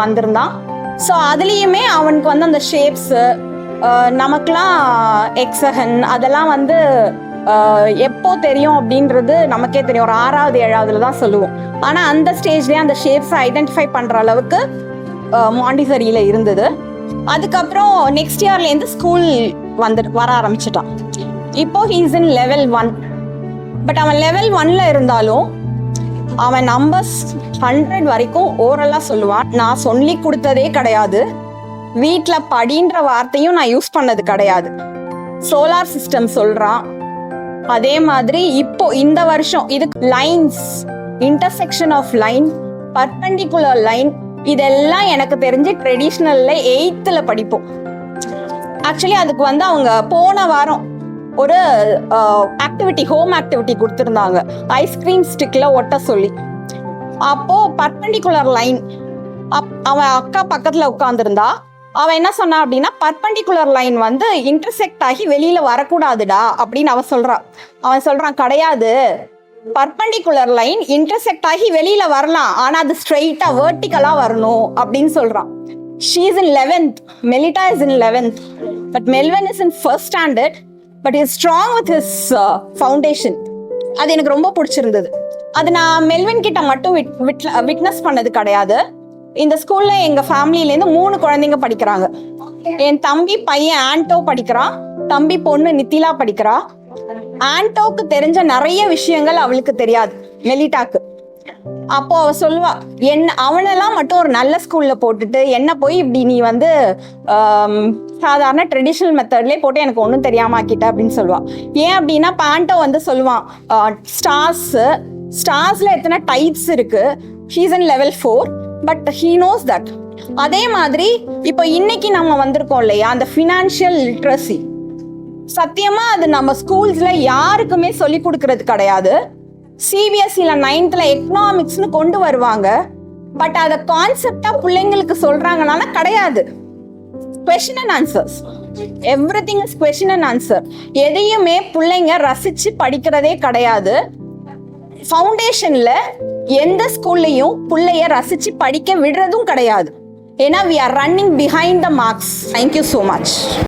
வந்திருந்தான். ஸோ அதுலேயுமே அவனுக்கு வந்து அந்த ஷேப்ஸு நமக்குலாம் எக்ஸகன் அதெல்லாம் வந்து எப்போ தெரியும் அப்படின்றது நமக்கே தெரியும். ஒரு 6வது 7வதுல தான் சொல்லுவோம். ஆனால் அந்த ஸ்டேஜ்லேயே அந்த ஷேப்ஸை ஐடென்டிஃபை பண்ணுற அளவுக்கு மாண்டிசரியில் இருந்தது. அதுக்கப்புறம் நெக்ஸ்ட் இயர்லேருந்து ஸ்கூல் வர ஆரம்பிச்சிட்டான். இப்போ ஹீஸ் இன் லெவல் 1. பட் அவன் லெவல் 1ல இருந்தாலும் அவன் நம்பர்ஸ் 100 வரைக்கும் ஓரலாக சொல்லுவான். நான் சொல்லி கொடுத்ததே கிடையாது. வீட்டில் படின்ற வார்த்தையும் நான் யூஸ் பண்ணது கிடையாது. சோலார் சிஸ்டம் சொல்கிறான். அதே மாதிரி இப்போ இந்த வருஷம் இதுக்கு lines, intersection of line, perpendicular line, இதெல்லாம் எனக்கு தெரிஞ்சு ட்ரெடிஷ்னல்ல 8th படிப்போம். ஆக்சுவலி அதுக்கு வந்து அவங்க போன வாரம் ஒரு ஆக்டிவிட்டி, ஹோம் ஆக்டிவிட்டி கொடுத்துருந்தாங்க, ஐஸ்கிரீம் ஸ்டிக்ல ஒட்ட சொல்லி. அப்போ பர்பெண்டிகுலர் லைன், அவன் அக்கா பக்கத்துல உட்காந்துருந்தா. அவன் என்ன சொன்னா அப்படின்னா, பர்பெண்டிகுலர் லைன் வந்து இன்டர்செக்ட் ஆகி வெளியில வரக்கூடாதுடா அப்படின்னு அவன் சொல்றான் கிடையாது, பர்பெண்டிகுலர் லைன் இன்டர்செக்ட் ஆகி வெளியில வரலாம், ஆனா அது ஸ்ட்ரெயிட்டா வெர்டிகலா வரணும் அப்படின்னு சொல்றான். She is in 11th. Melita is in 11th. But Melvin is in 1st standard. But he is strong with his foundation. அது எனக்கு ரொம்ப பிடிச்சிருந்தது. அது நான் மெல்வின் கிட்ட மட்டும் விட்னஸ் பண்ணது கிடையாது. இந்த ஸ்கூல்ல எங்க ஃபேமிலியிலேருந்து 3 குழந்தைங்க படிக்கிறாங்க. என் தம்பி பையன் ஆண்டோ படிக்கிறான், தம்பி பொண்ணு நித்திலா படிக்கிறா. ஆண்டோக்கு தெரிஞ்ச நிறைய விஷயங்கள் அவளுக்கு தெரியாது, மெலிட்டாக்கு. அப்போ அவ சொல்லுவா, அவனெல்லாம் மட்டும் ஒரு நல்ல ஸ்கூல்ல போட்டுட்டு என்ன போய் இப்படி நீ வந்து சாதாரண ட்ரெடிஷ்னல் மெத்தட்லேயே போட்டு எனக்கு ஒன்றும் தெரியாம ஆக்கிட்ட அப்படின்னு சொல்லுவா. ஏன் அப்படின்னா ஆண்டோ வந்து சொல்லுவான், ஸ்டார்ஸ்ல எத்தனை டைப்ஸ் இருக்கு, he's in level 4, but he knows that. அதே மாதிரி இப்போ இன்னைக்கு நம்ம வந்திருக்கோம் இல்லையா, அந்த ஃபினான்ஷியல் லிட்ரஸி, சத்தியமா அது நம்ம ஸ்கூல்ஸ்ல யாருக்குமே சொல்லி கொடுக்கறது கிடையாது. சிபிஎஸ்சில 9th எக்கனாமிக்ஸ்னு கொண்டு வருவாங்க, பட் அத கான்செப்டா பிள்ளைங்களுக்கு சொல்றாங்கனால கிடையாது. Question and answers, everything is question and answer. எதையுமே பிள்ளைங்க ரசிச்சு படிக்கிறதே கிடையாது. ஃபவுண்டேஷன்ல எந்த ஸ்கூல்லையும் பிள்ளைய ரசிச்சு படிக்க விடுறதும் கிடையாது. ஏன்னா we are running behind the marks. Thank you so much.